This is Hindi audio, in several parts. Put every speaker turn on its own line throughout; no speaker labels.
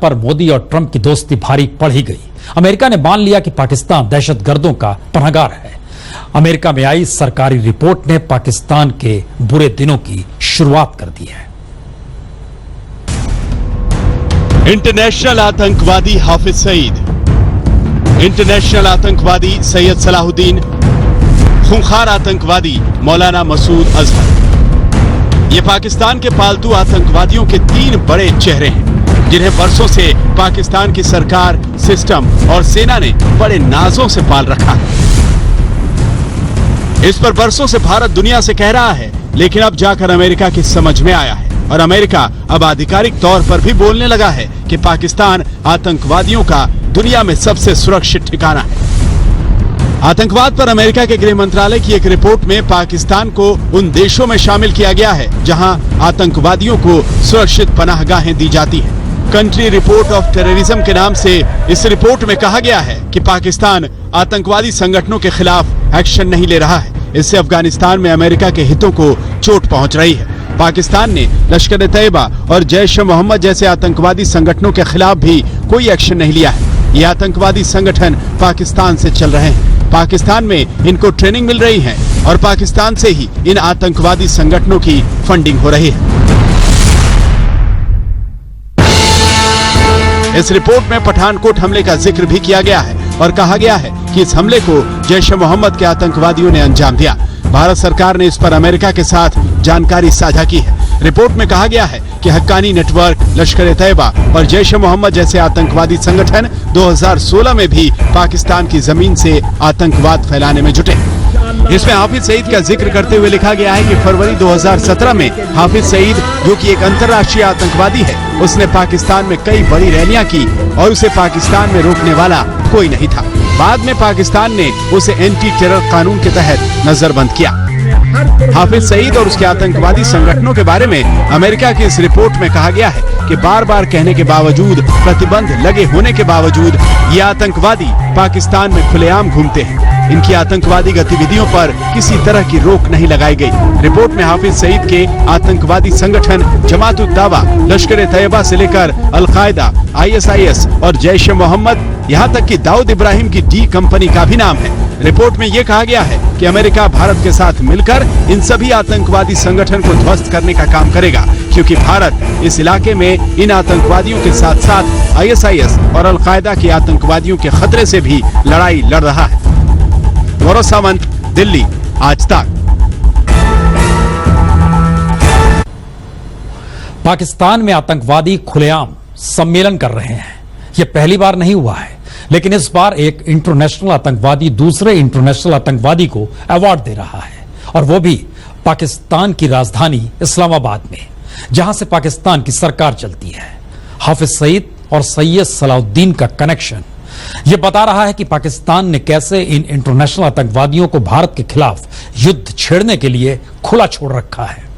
पर मोदी और ट्रंप की दोस्ती भारी पड़ ही गई। अमेरिका ने मान लिया कि पाकिस्तान दहशतगर्दों का पनाहगार है। अमेरिका में आई सरकारी रिपोर्ट ने पाकिस्तान के बुरे दिनों की शुरुआत कर दी है।
इंटरनेशनल आतंकवादी हाफिज सईद, इंटरनेशनल आतंकवादी सैयद सलाहुद्दीन, खूंखार आतंकवादी मौलाना मसूद अजहर। ये पाकिस्तान के पालतू आतंकवादियों के तीन बड़े चेहरे हैं जिन्हें वर्षों से पाकिस्तान की सरकार, सिस्टम और सेना ने बड़े नाजों से पाल रखा है। इस पर बरसों से भारत दुनिया से कह रहा है, लेकिन अब जाकर अमेरिका की समझ में आया है और अमेरिका अब आधिकारिक तौर पर भी बोलने लगा है कि पाकिस्तान आतंकवादियों का दुनिया में सबसे सुरक्षित ठिकाना है। आतंकवाद पर अमेरिका के गृह मंत्रालय की एक रिपोर्ट में पाकिस्तान को उन देशों में शामिल किया गया है जहां आतंकवादियों को सुरक्षित पनाहगाहें दी जाती हैं। कंट्री रिपोर्ट ऑफ टेररिज्म के नाम से इस रिपोर्ट में कहा गया है कि पाकिस्तान आतंकवादी संगठनों के खिलाफ एक्शन नहीं ले रहा है। इससे अफगानिस्तान में अमेरिका के हितों को चोट पहुंच रही है। पाकिस्तान ने लश्कर ए तैयबा और जैश-ए-मोहम्मद जैसे आतंकवादी संगठनों के खिलाफ भी कोई एक्शन नहीं लिया है। ये आतंकवादी संगठन पाकिस्तान से चल रहे हैं। पाकिस्तान में इनको ट्रेनिंग मिल रही है और पाकिस्तान से ही इन आतंकवादी संगठनों की फंडिंग हो रही है। इस रिपोर्ट में पठानकोट हमले का जिक्र भी किया गया है और कहा गया है कि इस हमले को जैश-ए-मोहम्मद के आतंकवादियों ने अंजाम दिया। भारत सरकार ने इस पर अमेरिका के साथ जानकारी साझा की है। रिपोर्ट में कहा गया है कि हक्कानी नेटवर्क, लश्कर ए तैयबा और जैश-ए-मोहम्मद जैसे आतंकवादी संगठन 2016 में भी पाकिस्तान की जमीन से आतंकवाद फैलाने में जुटे। इसमें हाफिज सईद का जिक्र करते हुए लिखा गया है कि फरवरी 2017 में हाफिज सईद, जो कि एक अंतर्राष्ट्रीय आतंकवादी है, उसने पाकिस्तान में कई बड़ी रैलियां की और उसे पाकिस्तान में रोकने वाला कोई नहीं था। बाद में पाकिस्तान ने उसे एंटी टेरर कानून के तहत नजरबंद किया। हाफिज सईद और उसके आतंकवादी संगठनों के बारे में अमेरिका की इस रिपोर्ट में कहा गया है कि बार-बार कहने के बावजूद, प्रतिबंध लगे होने के बावजूद ये आतंकवादी पाकिस्तान में खुलेआम घूमते हैं। इनकी आतंकवादी गतिविधियों पर किसी तरह की रोक नहीं लगाई गई। रिपोर्ट में हाफिज सईद के आतंकवादी संगठन जमात-उद-दावा, लश्कर ए तैयबा से लेकर अल-कायदा, ISIS और जैश-ए-मोहम्मद, यहाँ तक कि दाऊद इब्राहिम की डी कंपनी का भी नाम है। रिपोर्ट में ये कहा गया है कि अमेरिका भारत के साथ मिलकर इन सभी आतंकवादी संगठन को ध्वस्त करने का काम करेगा, क्योंकि भारत इस इलाके में इन आतंकवादियों के साथ साथ ISIS और अल-कायदा के आतंकवादियों के खतरे से भी लड़ाई लड़ रहा है। गौरव सावंत, दिल्ली, आज तक।
पाकिस्तान में आतंकवादी खुलेआम सम्मेलन कर रहे हैं। यह पहली बार नहीं हुआ है, लेकिन इस बार एक इंटरनेशनल आतंकवादी दूसरे इंटरनेशनल आतंकवादी को अवार्ड दे रहा है, और वो भी पाकिस्तान की राजधानी इस्लामाबाद में, जहां से पाकिस्तान की सरकार चलती है। हाफिज सईद और सैयद सलाहुद्दीन का कनेक्शन यह बता रहा है कि पाकिस्तान ने कैसे इन इंटरनेशनल आतंकवादियों को भारत के खिलाफ युद्ध छेड़ने के लिए खुला छोड़ रखा है।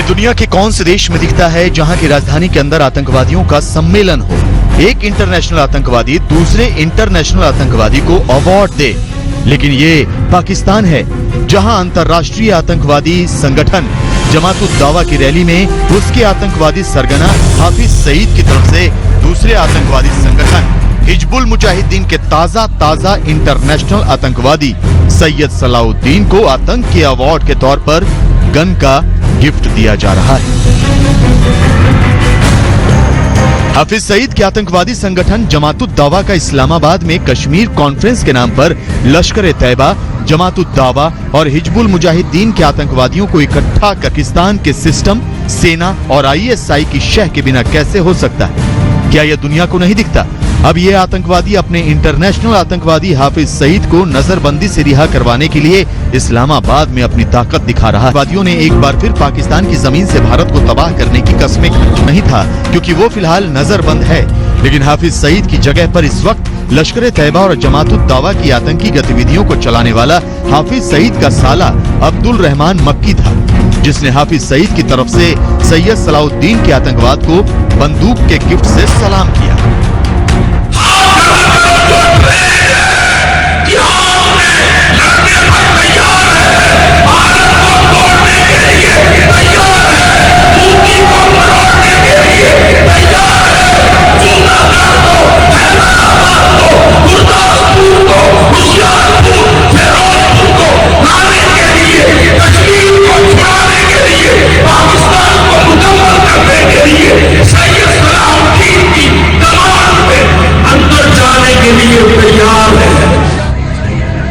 दुनिया के कौन से देश में दिखता है जहां की राजधानी के अंदर आतंकवादियों का सम्मेलन हो, एक इंटरनेशनल आतंकवादी दूसरे इंटरनेशनल आतंकवादी को अवार्ड दे। लेकिन ये पाकिस्तान है, जहां अंतर्राष्ट्रीय आतंकवादी संगठन जमात-उद-दावा की रैली में उसके आतंकवादी सरगना हाफिज सईद की तरफ से दूसरे आतंकवादी संगठन हिजबुल मुजाहिदीन के ताजा इंटरनेशनल आतंकवादी सैयद सलाहुद्दीन को आतंक के अवार्ड के तौर पर गन का गिफ्ट दिया जा रहा है। हाफिज सईद के आतंकवादी संगठन जमात-उद-दावा का इस्लामाबाद में कश्मीर कॉन्फ्रेंस के नाम पर लश्कर ए तैयबा, जमात-उद-दावा और हिजबुल मुजाहिदीन के आतंकवादियों को इकट्ठा कर पाकिस्तान के सिस्टम, सेना और ISI की शह के बिना कैसे हो सकता है? क्या यह दुनिया को नहीं दिखता? अब ये आतंकवादी अपने इंटरनेशनल आतंकवादी हाफिज सईद को नजरबंदी से रिहा करवाने के लिए इस्लामाबाद में अपनी ताकत दिखा रहा है। आतंकवादियों ने एक बार फिर पाकिस्तान की जमीन से भारत को तबाह करने की कस्में खाई। नहीं था क्योंकि वो फिलहाल नजरबंद है, लेकिन हाफिज सईद की जगह पर इस वक्त लश्कर तैयबा और जमातुत दावा की आतंकी गतिविधियों को चलाने वाला हाफिज सईद का साला अब्दुल रहमान मक्की था, जिसने हाफिज सईद की तरफ से सैयद सलाउद्दीन के आतंकवाद को बंदूक के गिफ्ट से सलाम किया।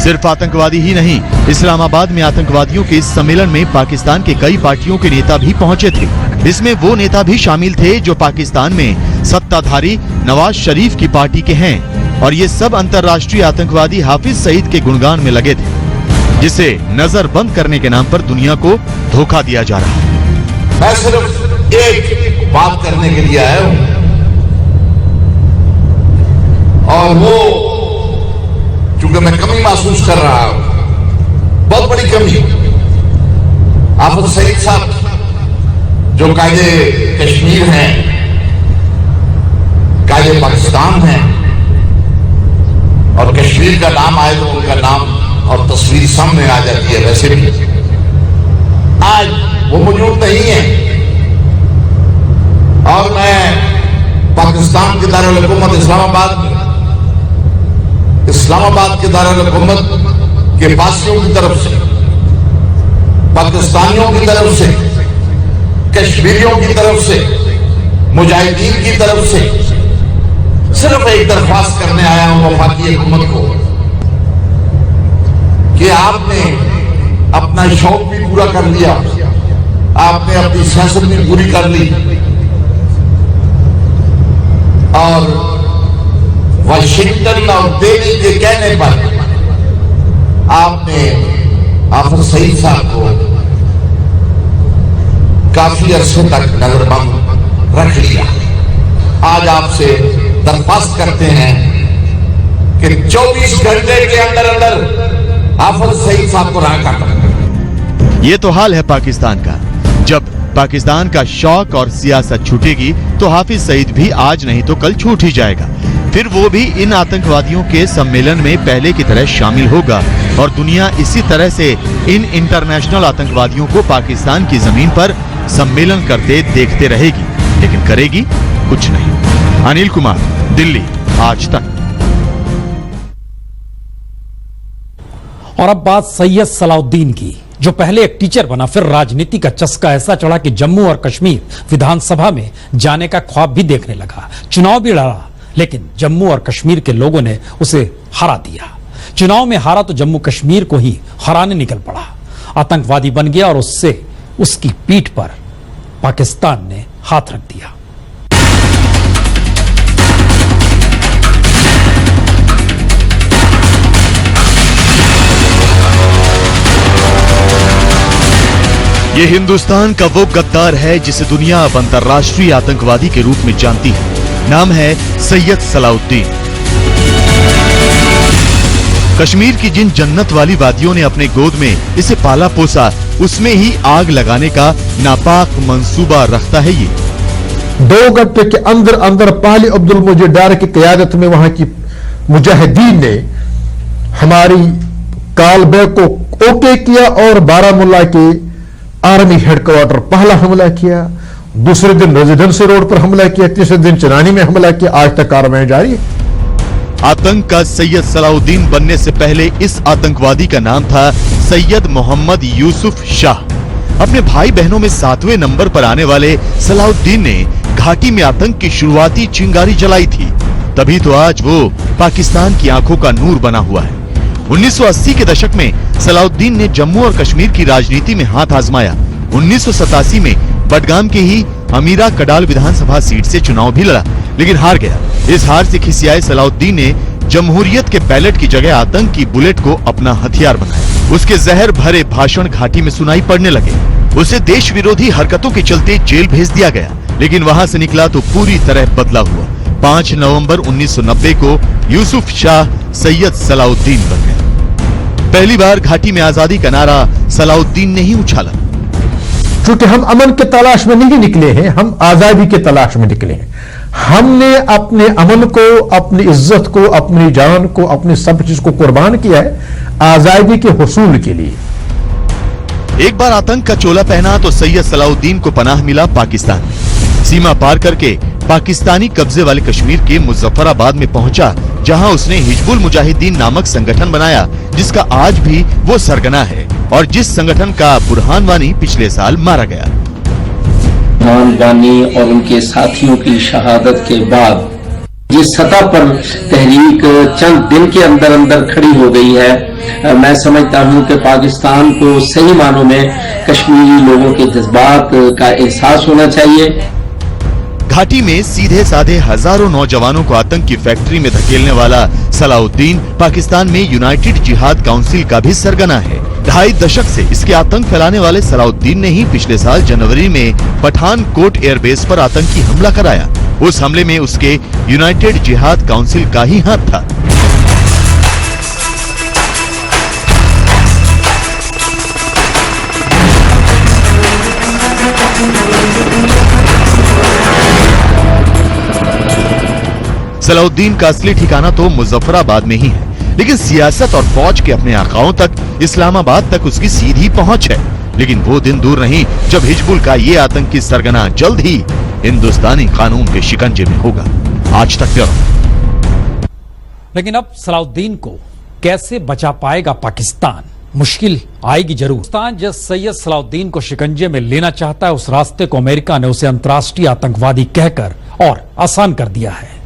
सिर्फ आतंकवादी ही नहीं, इस्लामाबाद में आतंकवादियों के इस सम्मेलन में पाकिस्तान के कई पार्टियों के नेता भी पहुंचे थे। इसमें वो नेता भी शामिल थे जो पाकिस्तान में सत्ताधारी नवाज शरीफ की पार्टी के हैं, और ये सब अंतर्राष्ट्रीय आतंकवादी हाफिज सईद के गुणगान में लगे थे, जिसे नजरबंद करने के नाम पर दुनिया को धोखा दिया जा रहा है।
मैं सिर्फ एक बात करने के लिए आया हूं, और वो चूंकि मैं कमी महसूस कर रहा हूं, बहुत बड़ी कमी। हाफिज सईद साहब जो कायदे कश्मीर हैं, कायदे पाकिस्तान हैं, और कश्मीर का नाम आए तो उनका नाम और तस्वीर सामने आ जाती है। वैसे भी आज वो मौजूद नहीं है, और मैं पाकिस्तान के दारुल हुकूमत इस्लामाबाद के दारुल हुकूमत के वासियों की तरफ से, पाकिस्तानियों की तरफ से, कश्मीरियों की तरफ से, मुजाहिदीन की तरफ से सिर्फ एक दरख्वास्त करने आया हूं वफाकी हुकूमत को कि आपने अपना शौक भी पूरा कर लिया, आपने अपनी सियासत भी पूरी कर ली, और वाशिंगटन और दिल्ली के कहने पर आपने हाफिज सईद साहब को काफी अरसे तक नजरबंद रख लिया। आज आपसे दरख्वास्त करते हैं कि 24 घंटे के अंदर अंदर हाफिज सईद साहब को रहा कर।
ये तो हाल है पाकिस्तान का। जब पाकिस्तान का शौक और सियासत छूटेगी तो हाफिज सईद भी आज नहीं तो कल छूट ही जाएगा। फिर वो भी इन आतंकवादियों के सम्मेलन में पहले की तरह शामिल होगा, और दुनिया इसी तरह से इन इंटरनेशनल आतंकवादियों को पाकिस्तान की जमीन पर सम्मेलन करते देखते रहेगी, लेकिन करेगी कुछ नहीं। अनिल कुमार, दिल्ली, आज तक।
और अब बात सैयद सलाउद्दीन की, जो पहले एक टीचर बना, फिर राजनीति का चस्का ऐसा चढ़ा कि जम्मू और कश्मीर विधानसभा में जाने का ख्वाब भी देखने लगा। चुनाव भी लड़ा, लेकिन जम्मू और कश्मीर के लोगों ने उसे हरा दिया। चुनाव में हारा तो जम्मू कश्मीर को ही हराने निकल पड़ा, आतंकवादी बन गया, और उससे उसकी पीठ पर पाकिस्तान ने हाथ रख दिया।
ये हिंदुस्तान का वो गद्दार है जिसे दुनिया अब अंतर्राष्ट्रीय आतंकवादी के रूप में जानती है। नाम है सैयद सलाउद्दीन। कश्मीर की जिन जन्नत वाली वादियों ने अपने गोद में इसे पाला पोसा, उसमें ही आग लगाने का नापाक मंसूबा रखता है ये।
2 घंटे के अंदर अंदर पहले अब्दुल मुजीब डार की क़यादत में वहां की मुजाहिदीन ने हमारी कालबैग को ओके किया, और बारामुल्ला के आर्मी हेडक्वार्टर पहला हमला किया, दूसरे दिन रेजिडेंसी रोड पर हमला किया, तीसरे दिन चिनानी में हमला किया। आज तक कार्रवाई जारी है।
आतंक का सैयद सलाउद्दीन बनने से पहले इस आतंकवादी का नाम था सैयद मोहम्मद यूसुफ शाह। अपने भाई बहनों में 7वें नंबर पर आने वाले सलाउद्दीन ने घाटी में आतंक की शुरुआती चिंगारी जलाई थी, तभी तो आज वो पाकिस्तान की आंखों का नूर बना हुआ है। 1980 के दशक में सलाउद्दीन ने जम्मू और कश्मीर की राजनीति में हाथ आजमाया। 1987 में बडगाम के ही अमीरा कडाल विधानसभा सीट से चुनाव भी लड़ा, लेकिन हार गया। इस हार से खिसियाए सलाउद्दीन ने जमहूरियत के बैलेट की जगह आतंक की बुलेट को अपना हथियार बनाया। उसके जहर भरे भाषण घाटी में सुनाई पड़ने लगे। उसे देश विरोधी हरकतों के चलते जेल भेज दिया गया, लेकिन वहां से निकला तो पूरी तरह बदला हुआ। 5 नवंबर 1990 को यूसुफ शाह सैयद सलाउद्दीन बन गए। पहली बार घाटी में आजादी का नारा सलाउद्दीन ने ही उछाला।
क्योंकि हम अमन के तलाश में नहीं निकले हैं, हम आजादी के तलाश में निकले हैं। हमने अपने अमन को, अपनी इज्जत को, अपनी जान को, अपनी सब चीज को कुर्बान किया है आजादी के हुसूल के लिए।
एक बार आतंक का चोला पहना तो सैयद सलाउद्दीन को पनाह मिला पाकिस्तान में। सीमा पार करके पाकिस्तानी कब्जे वाले कश्मीर के मुजफ्फराबाद में पहुंचा, जहां उसने हिजबुल मुजाहिदीन नामक संगठन बनाया, जिसका आज भी वो सरगना है और जिस संगठन का बुरहान वानी पिछले साल मारा गया।
बुरहान वानी और उनके साथियों की शहादत के बाद जिस सतह पर तहरीक चंद दिन के अंदर अंदर खड़ी हो गई है, मैं समझता हूं कि पाकिस्तान को सही मानों में कश्मीरी लोगों के जज्बात का एहसास होना चाहिए।
घाटी में सीधे साधे हजारों नौजवानों को आतंक की फैक्ट्री में धकेलने वाला सलाउद्दीन पाकिस्तान में यूनाइटेड जिहाद काउंसिल का भी सरगना है। 2.5 दशक से इसके आतंक फैलाने वाले सलाउद्दीन ने ही पिछले साल जनवरी में पठानकोट एयरबेस पर आतंकी हमला कराया। उस हमले में उसके यूनाइटेड जिहाद काउंसिल का ही हाथ था। सलाउद्दीन का असली ठिकाना तो मुजफ्फराबाद में ही है, लेकिन सियासत और फौज के अपने आकाओं तक, इस्लामाबाद तक उसकी सीधी पहुंच है। लेकिन वो दिन दूर नहीं जब हिजबुल का ये आतंकी सरगना जल्द ही हिंदुस्तानी कानून के शिकंजे में होगा। आज तक ब्यूरो।
लेकिन अब सलाउद्दीन को कैसे बचा पाएगा पाकिस्तान? मुश्किल आएगी जरूर। पाकिस्तान जिस सैयद सलाउद्दीन को शिकंजे में लेना चाहता है, उस रास्ते को अमेरिका ने उसे अंतर्राष्ट्रीय आतंकवादी कहकर और आसान कर दिया है।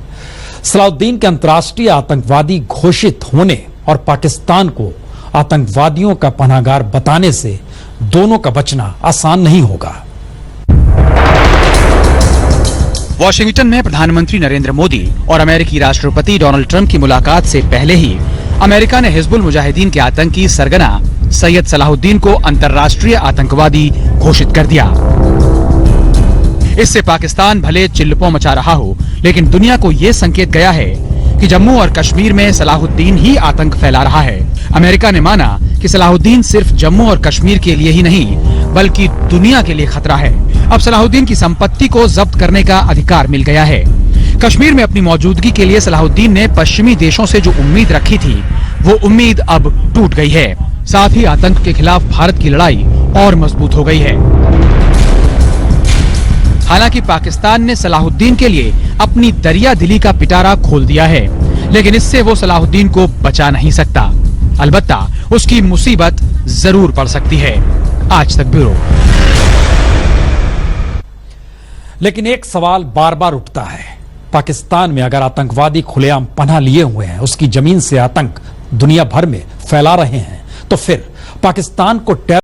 सलाउद्दीन के अंतर्राष्ट्रीय आतंकवादी घोषित होने और पाकिस्तान को आतंकवादियों का पनाहगार बताने से दोनों का बचना आसान नहीं होगा।
वॉशिंगटन में प्रधानमंत्री नरेंद्र मोदी और अमेरिकी राष्ट्रपति डोनाल्ड ट्रंप की मुलाकात से पहले ही अमेरिका ने हिजबुल मुजाहिदीन के आतंकी सरगना सैयद सलाहुद्दीन को अंतर्राष्ट्रीय आतंकवादी घोषित कर दिया। इससे पाकिस्तान भले चिल्लपो मचा रहा हो, लेकिन दुनिया को ये संकेत गया है कि जम्मू और कश्मीर में सलाहुद्दीन ही आतंक फैला रहा है। अमेरिका ने माना कि सलाहुद्दीन सिर्फ जम्मू और कश्मीर के लिए ही नहीं, बल्कि दुनिया के लिए खतरा है। अब सलाहुद्दीन की संपत्ति को जब्त करने का अधिकार मिल गया है। कश्मीर में अपनी मौजूदगी के लिए सलाहुद्दीन ने पश्चिमी देशों से जो उम्मीद रखी थी, वो उम्मीद अब टूट गई है। साथ ही आतंक के खिलाफ भारत की लड़ाई और मजबूत हो गई है। हालांकि पाकिस्तान ने सलाहुद्दीन के लिए अपनी दरिया दिली का पिटारा खोल दिया है, लेकिन इससे वो सलाहुद्दीन को बचा नहीं सकता। अलबत्ता उसकी मुसीबत जरूर पड़ सकती है। आज तक ब्यूरो।
लेकिन एक सवाल बार बार उठता है, पाकिस्तान में अगर आतंकवादी खुलेआम पनाह लिए हुए हैं, उसकी जमीन से आतंक दुनिया भर में फैला रहे हैं, तो फिर पाकिस्तान को